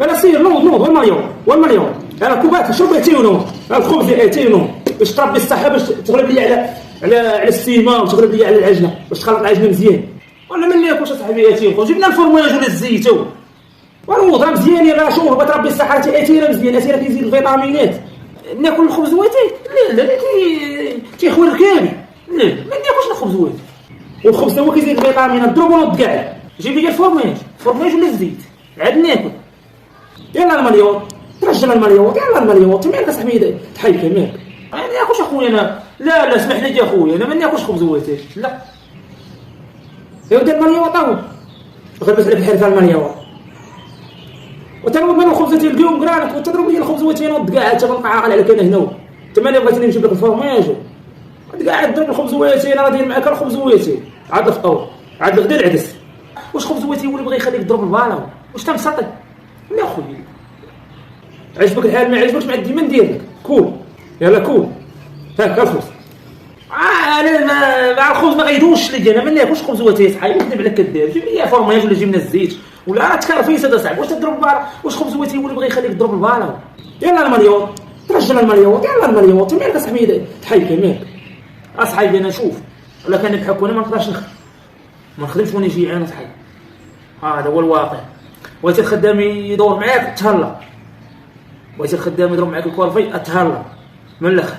انا سير نوض والمليون انا كوبات نشرب 200 ونوض، الخبز 200 ونوض باش تربي الصحه، باش تغلب لي على السيمه وتغلب لي على العجنه، باش تخلط العجنه مزيان. ولا ما ناكلش اصاحبي 200 جبنا الفرماج ولا الزيت ونوض راه مزيانين، راه شوف بتربي الصحه اثيره مزيان، اثيره كيزيد الفيتامينات. ناكل الخبز واتي لا تيخوي ركابي، لا ما ناكلش الخبز واتي، والخبز هو كيزيد الفيتامينات. ضربوا نوض كاع جيب لي الفرماج ولا الزيت عاد ناكل. يلا المليون ترجل المليون، يلا المليون مالك اصاحبي تحيك مالك؟ ما ناكلش اخويا انا، لا اسمح لي يا اخويا انا ما ناكلش خبز واتي، لا يا ودي المليون طاول غلبت عليك الحرفه المليون وتنوض من الخبز تلقيهم قرانك وتضرب لي الخبز وتنوض كاع تبقى عاقل عليك انا هنا. انت مالي بغيتني نجيب لك الفرماج قاعد تضرب الخبز واتي، انا راه داير معاك الخبز واتي عاد الفطور عاد غدا العدس. واش خبز واتي هو اللي بغى يخليك تضرب الباله؟ واش تنسطي لا خويا؟ عجبك الحال ما عجبكش مع ديما ندير لك كول، يلا كول هاك الخبز. انا مع الخبز ما غيدوش لي، انا ما ناكلش خبز واتي صاحبي، نكذب عليك كذاب. جيب لي فرماج ولا جبنه الزيت ولا راه تكرفيس هذا صاحبي. واش تضرب الباله؟ واش خبز واتي هو اللي بغى يخليك تضرب الباله؟ يلا المليون ترجل المليون، يلا المليون مالك اصاحبي تحيك مالك؟ اصاحبي انا نشوف ولا كان نضحك وانا ما نقدرش ما نخدمش وانا جيعان اصاحبي، هذا هو الواقع. بغيتي الخدام يدور معاك تهلا، بغيتي الخدام يضرب معاك الكوالفي تهلا من الاخر.